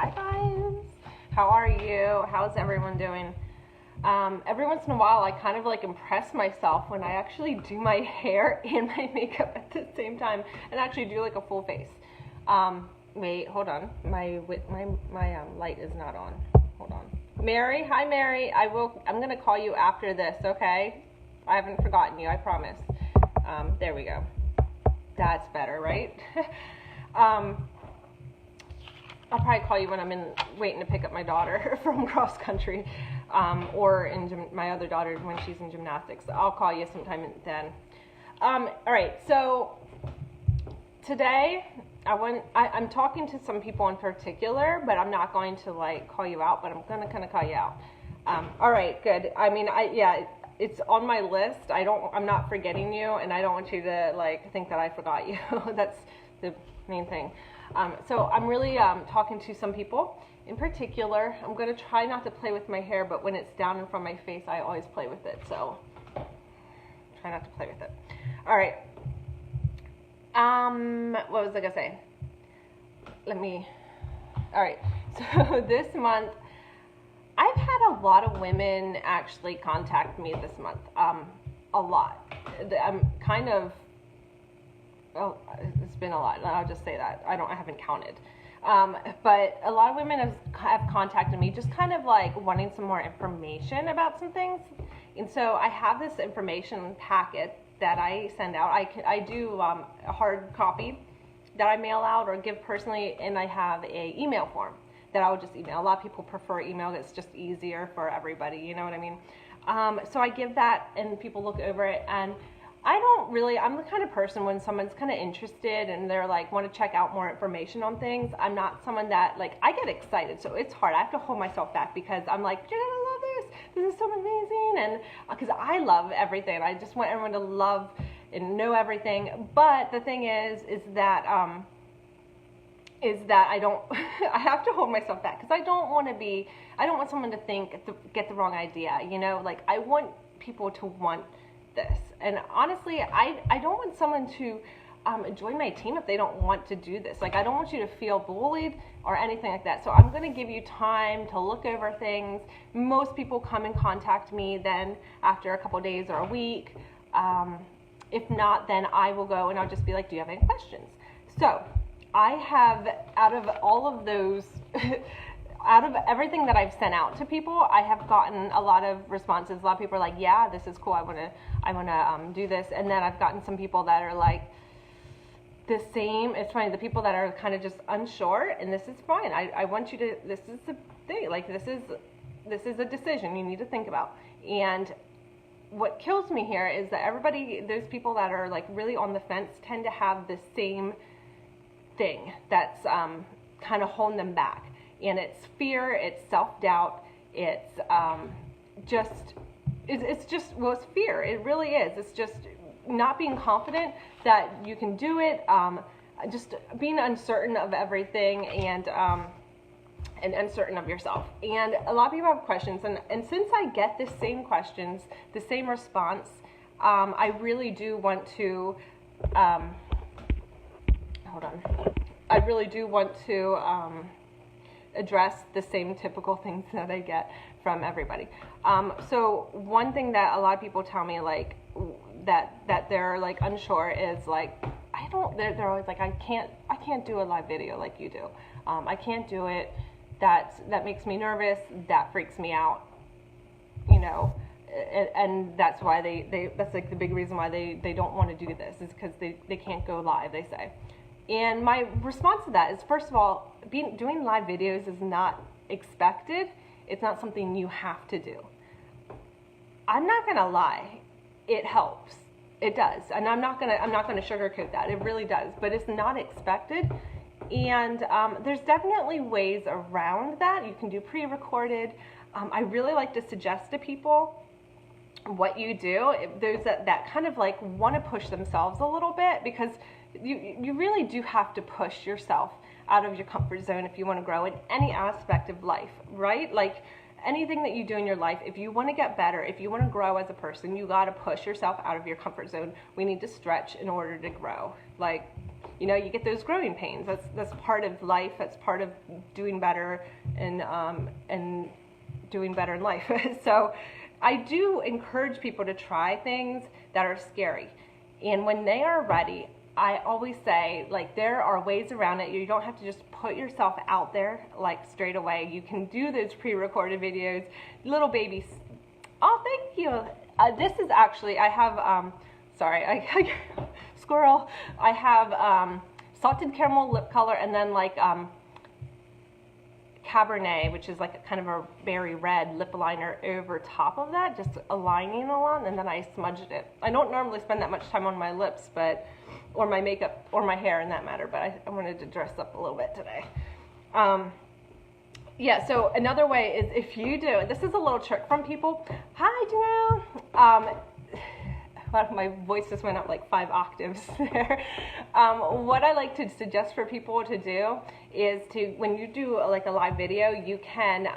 Hi guys, how are you? How's everyone doing? Every once in a while I kind of like impress myself when I actually do my hair and my makeup at the same time and actually do like a full face. Wait, hold on. My light is not on. Hold on. Mary, hi Mary. I'm gonna call you after this, okay? I haven't forgotten you, I promise. There we go. That's better, right? I'll probably call you when I'm waiting to pick up my daughter from cross country, or my other daughter when she's in gymnastics. I'll call you sometime then. All right, so today I'm talking to some people in particular, but I'm not going to like call you out, but I'm gonna kind of call you out. All right, good. I mean, it's on my list. I'm not forgetting you, and I don't want you to like think that I forgot you. That's the main thing. So I'm really talking to some people in particular. I'm going to try not to play with my hair, but when it's down in front of my face, I always play with it. So try not to play with it. All right. What was I going to say? All right. So this month, I've had a lot of women actually contact me this month. A lot. I'm kind of, oh, it's been a lot. I'll just say that. I haven't counted. But a lot of women have contacted me just kind of like wanting some more information about some things. And so I have this information packet that I send out. I do a hard copy that I mail out or give personally, and I have a email form that I would just email. A lot of people prefer email. It's just easier for everybody, you know what I mean? So I give that and people look over it, and I'm the kind of person when someone's kind of interested and they're like, want to check out more information on things, I'm not someone that, like, I get excited, so it's hard. I have to hold myself back because I'm like, you're going to love this. This is so amazing. And because I love everything. I just want everyone to love and know everything. But the thing is that I don't, I have to hold myself back because I don't want someone to get the wrong idea, you know, like I want people to want this. And honestly, I don't want someone to join my team if they don't want to do this. Like, I don't want you to feel bullied or anything like that. So I'm going to give you time to look over things. Most people come and contact me then after a couple days or a week. If not, then I will go and I'll just be like, do you have any questions? So I have, out of all of those, out of everything that I've sent out to people, I have gotten a lot of responses. A lot of people are like, yeah, this is cool. I want to do this. And then I've gotten some people that are like the same. It's funny. The people that are kind of just unsure, and this is fine. I want you to, this is the thing. Like, this is a decision you need to think about. And what kills me here is that those people that are like really on the fence tend to have the same thing that's kind of holding them back. And it's fear, it's self-doubt, it's fear. It really is. It's just not being confident that you can do it, just being uncertain of everything and uncertain of yourself. And a lot of people have questions, and since I get the same questions, the same response, I really do want to, address the same typical things that I get from everybody. So one thing that a lot of people tell me, like, that they're like unsure is like, they're always like, I can't do a live video like you do. I can't do it. That makes me nervous. That freaks me out. You know, and that's why that's like the big reason why they don't want to do this, is because they can't go live, they say. And my response to that is, first of all, doing live videos is not expected. It's not something you have to do. I'm not gonna lie, it helps. It does, and I'm not gonna sugarcoat that. It really does, but it's not expected. And there's definitely ways around that. You can do pre-recorded. I really like to suggest to people what you do. There's that kind of like want to push themselves a little bit, because you really do have to push yourself out of your comfort zone if you want to grow in any aspect of life, right? Like anything that you do in your life, if you want to get better, if you want to grow as a person, you got to push yourself out of your comfort zone. We need to stretch in order to grow. like, you know, you get those growing pains. That's part of life. That's part of doing better and doing better in life. So I do encourage people to try things that are scary. And when they are ready, I always say, like, there are ways around it. You don't have to just put yourself out there, like, straight away. You can do those pre-recorded videos, little babies. Oh, thank you. This is actually, I have, sorry, squirrel. I have salted caramel lip color, and then, like, Cabernet, which is like a kind of a berry red lip liner over top of that, just aligning along, and then I smudged it. I don't normally spend that much time on my lips, but, or my makeup, or my hair in that matter, but I wanted to dress up a little bit today. Yeah, so another way is if you do, this is a little trick from people. Hi, Janelle. My voice just went up like 5 octaves there. What I like to suggest for people to do is to, when you do like a live video, you can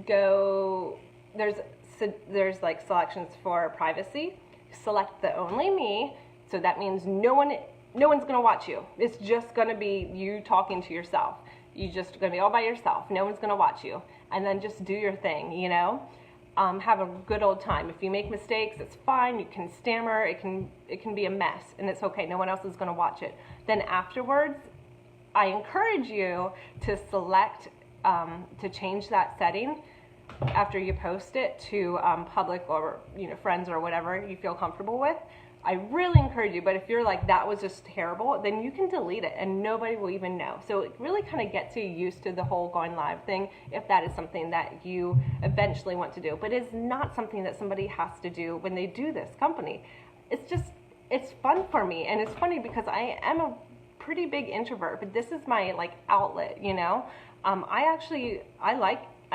go, there's like selections for privacy. Select the only me, so that means no one's gonna watch you. It's just gonna be you talking to yourself. You're just gonna be all by yourself. No one's gonna watch you. And then just do your thing, you know? Have a good old time. If you make mistakes, it's fine. You can stammer. It can be a mess, and it's okay. No one else is going to watch it. Then afterwards, I encourage you to select to change that setting after you post it to public or friends or whatever you feel comfortable with. I really encourage you, but if you're like, that was just terrible, then you can delete it and nobody will even know. So it really kind of gets you used to the whole going live thing if that is something that you eventually want to do. But it's not something that somebody has to do when they do this company. It's fun for me, and it's funny because I am a pretty big introvert, but this is my like outlet, you know? I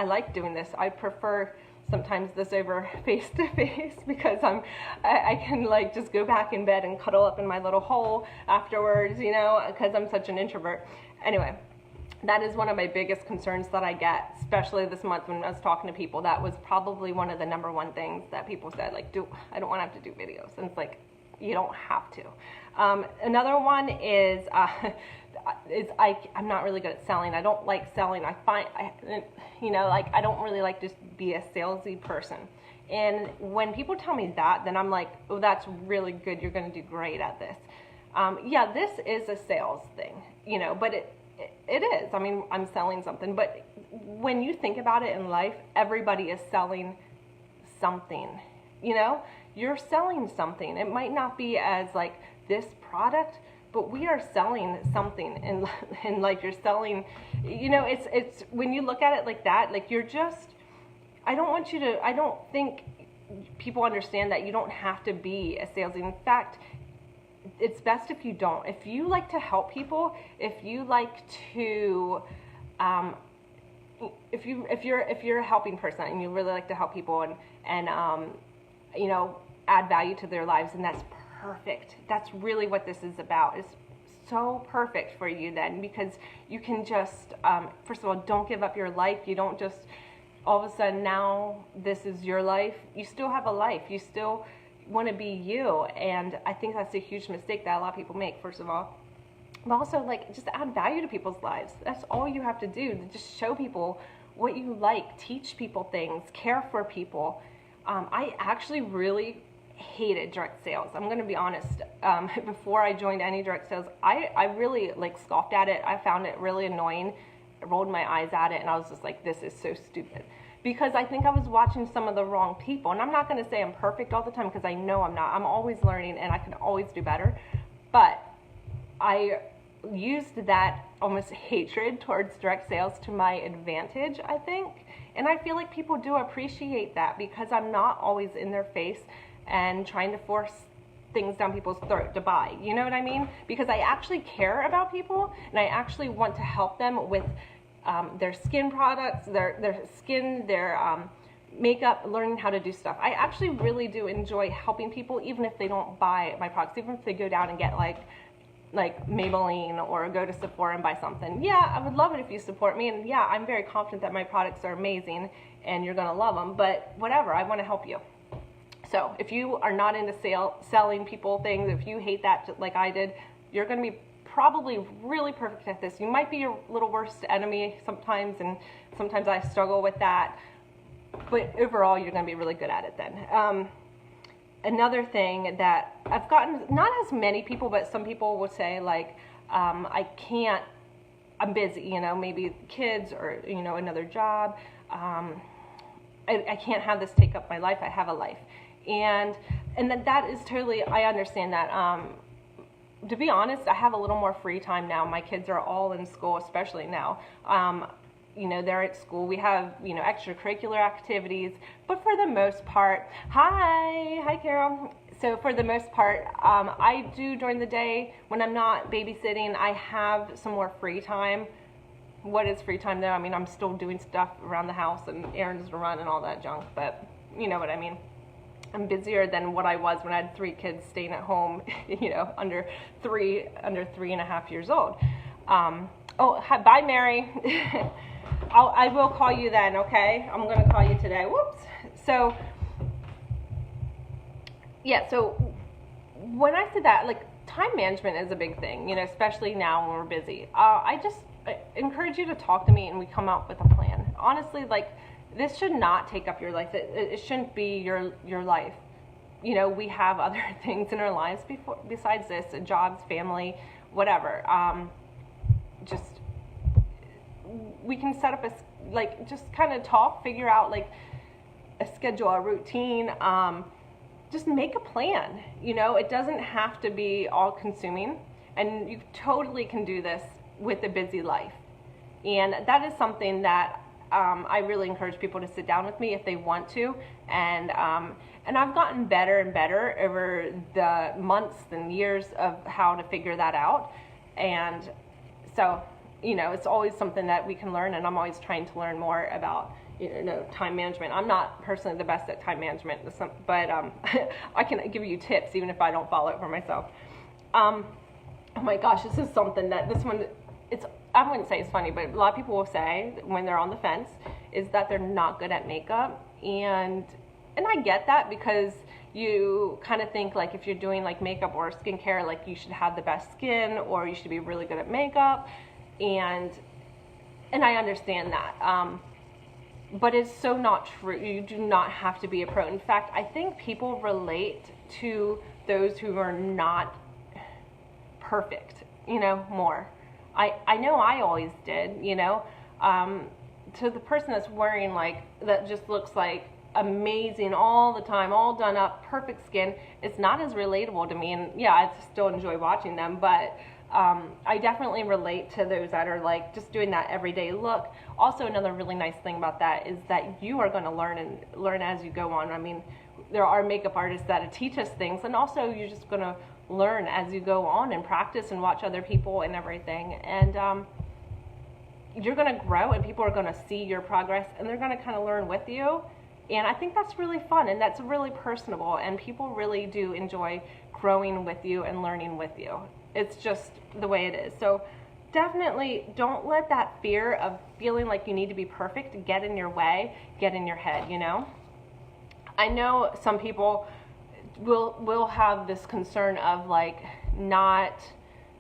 like doing this. I prefer sometimes this over face-to-face because I can like just go back in bed and cuddle up in my little hole afterwards, you know, because I'm such an introvert. Anyway, that is one of my biggest concerns that I get, especially this month when I was talking to people. That was probably one of the #1 things that people said, like, I don't want to have to do videos. And it's like, you don't have to. Another one is I'm not really good at selling. I don't like selling. I don't really like to be a salesy person. And when people tell me that, then I'm like, oh, that's really good. You're going to do great at this. Yeah, this is a sales thing, you know, but it is. I mean, I'm selling something. But when you think about it in life, everybody is selling something, you know? You're selling something. It might not be as like this product, but we are selling something, and like you're selling, you know, it's when you look at it like that, like you're just, I don't think people understand that you don't have to be a salesman. In fact, it's best if you don't. If you like to help people, if you like to, if you're a helping person and you really like to help people and you know, add value to their lives, and that's perfect. That's really what this is about. It's so perfect for you then, because you can just, first of all, don't give up your life. You don't just, all of a sudden now this is your life. You still have a life. You still want to be you. And I think that's a huge mistake that a lot of people make, first of all. But also, like, just add value to people's lives. That's all you have to do, to just show people what you like, teach people things, care for people. I actually really hated direct sales. I'm going to be honest. Before I joined any direct sales, I really like scoffed at it. I found it really annoying. I rolled my eyes at it, and I was just like, this is so stupid. Because I think I was watching some of the wrong people. And I'm not going to say I'm perfect all the time, because I know I'm not. I'm always learning, and I can always do better. But I used that almost hatred towards direct sales to my advantage, I think. And I feel like people do appreciate that, because I'm not always in their face and trying to force things down people's throat to buy. You know what I mean? Because I actually care about people, and I actually want to help them with their skin products, their skin, their makeup, learning how to do stuff. I actually really do enjoy helping people, even if they don't buy my products, even if they go down and get like Maybelline or go to Sephora and buy something. Yeah, I would love it if you support me, and yeah, I'm very confident that my products are amazing and you're gonna love them, but whatever, I wanna help you. So if you are not into selling people things, if you hate that like I did, You're going to be probably really perfect at this. You might be your little worst enemy sometimes, and sometimes I struggle with that. But overall, you're going to be really good at it then. Another thing that I've gotten, not as many people, but some people will say, like, I can't, I'm busy, you know, maybe kids or, you know, another job. I can't have this take up my life. I have a life. And that is totally, I understand that. To be honest, I have a little more free time now. My kids are all in school, especially now. You know, they're at school. We have, you know, extracurricular activities, but for the most part, hi Carol. So for the most part, I do during the day when I'm not babysitting, I have some more free time. What is free time though? I mean, I'm still doing stuff around the house and errands to run and all that junk, but you know what I mean. I'm busier than what I was when I had 3 kids staying at home, you know, under 3.5 years old. Oh, hi, bye, Mary. I will call you then, okay? I'm going to call you today. Whoops. So, yeah, so when I said that, like, time management is a big thing, you know, especially now when we're busy. I encourage you to talk to me and we come up with a plan. Honestly, like, this should not take up your life. It shouldn't be your life. You know, we have other things in our lives besides this, jobs, family, whatever. Just, we can set up just kind of talk, figure out like a schedule, a routine, just make a plan. You know, it doesn't have to be all consuming, and you totally can do this with a busy life. And that is something that I really encourage people to sit down with me if they want to, and I've gotten better and better over the months and years of how to figure that out. And so, you know, it's always something that we can learn, and I'm always trying to learn more about, you know, time management. I'm not personally the best at time management, but I can give you tips even if I don't follow it for myself. Oh my gosh, this is something that I wouldn't say it's funny, but a lot of people will say when they're on the fence is that they're not good at makeup, and I get that, because you kind of think like if you're doing like makeup or skincare, like you should have the best skin or you should be really good at makeup, and I understand that, but it's so not true. You do not have to be a pro. In fact, I think people relate to those who are not perfect, you know, more. I know I always did, you know, to the person that's wearing like, that just looks like amazing all the time, all done up, perfect skin, it's not as relatable to me. And yeah, I still enjoy watching them, but I definitely relate to those that are like just doing that everyday look. Also, another really nice thing about that is that you are going to learn as you go on. I mean, there are makeup artists that teach us things, and also you're just going to learn as you go on and practice and watch other people and everything, and you're going to grow, and people are going to see your progress, and they're going to kind of learn with you. And I think that's really fun, and that's really personable, and people really do enjoy growing with you and learning with you. It's just the way it is. So definitely don't let that fear of feeling like you need to be perfect get in your way, get in your head, you know. I know some people will have this concern of like not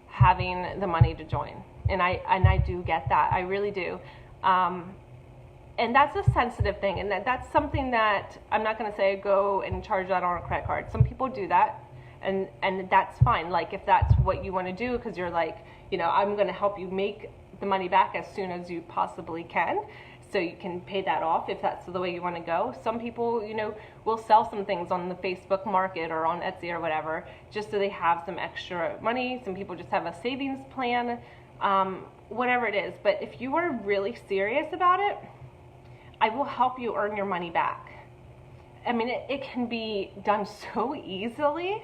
having the money to join, and I do get that. I really do, and that's a sensitive thing, and that's something that I'm not going to say go and charge that on a credit card. Some people do that, and that's fine. Like if that's what you want to do, because you're like, you know, I'm going to help you make the money back as soon as you possibly can, so you can pay that off if that's the way you want to go. Some people, you know, will sell some things on the Facebook market or on Etsy or whatever, just so they have some extra money. Some people just have a savings plan, whatever it is. But if you are really serious about it, I will help you earn your money back. I mean, it can be done so easily,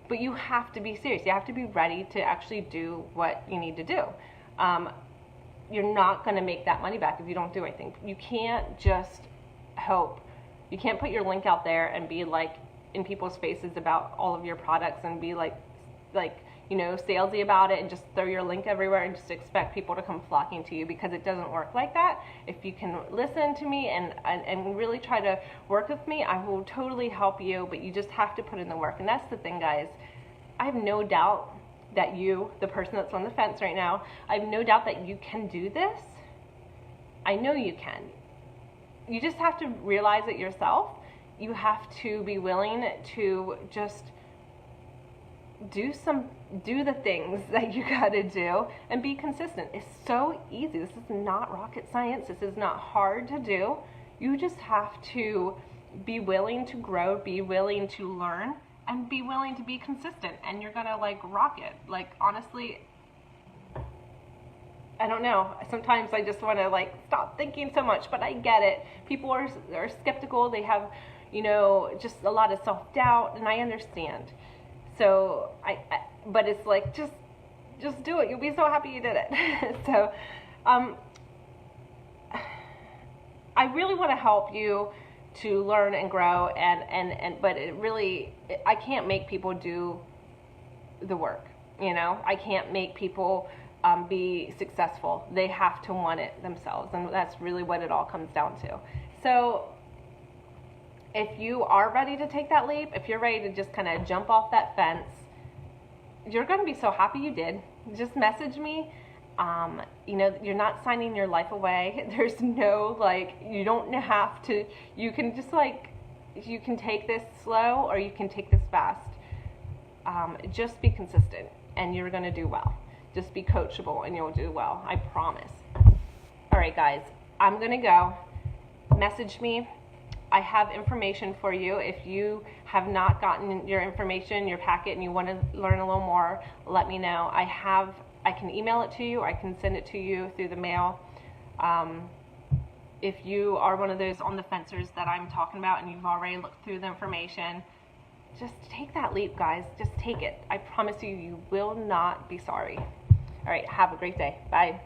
but you have to be serious. You have to be ready to actually do what you need to do. You're not going to make that money back if you don't do anything. You can't just hope. You can't put your link out there and be like in people's faces about all of your products and be like, you know, salesy about it and just throw your link everywhere and just expect people to come flocking to you, because it doesn't work like that. If you can listen to me and really try to work with me, I will totally help you, but you just have to put in the work. And that's the thing, guys. I have no doubt that you, the person that's on the fence right now, I have no doubt that you can do this. I know you can. You just have to realize it yourself. You have to be willing to just do the things that you gotta do and be consistent. It's so easy. This is not rocket science. This is not hard to do. You just have to be willing to grow, be willing to learn, and be willing to be consistent, and you're gonna like rock it. Like, honestly, I don't know. Sometimes I just want to like stop thinking so much, but I get it. People are skeptical. They have, just a lot of self-doubt, and I understand. So but it's like, just do it. You'll be so happy you did it. So, I really want to help you to learn and grow, but I can't make people do the work. I can't make people be successful. They have to want it themselves, and that's really what it all comes down to. So if you are ready to take that leap, if you're ready to just kind of jump off that fence, you're going to be so happy you did. Just message me. You're not signing your life away. There's no, you don't have to, you can just you can take this slow or you can take this fast. Just be consistent and you're going to do well. Just be coachable and you'll do well. I promise. All right, guys, I'm going to go. Message me. I have information for you. If you have not gotten your information, your packet, and you want to learn a little more, let me know. I can email it to you. I can send it to you through the mail. If you are one of those on the fencers that I'm talking about and you've already looked through the information, just take that leap, guys. Just take it. I promise you, you will not be sorry. All right, have a great day. Bye.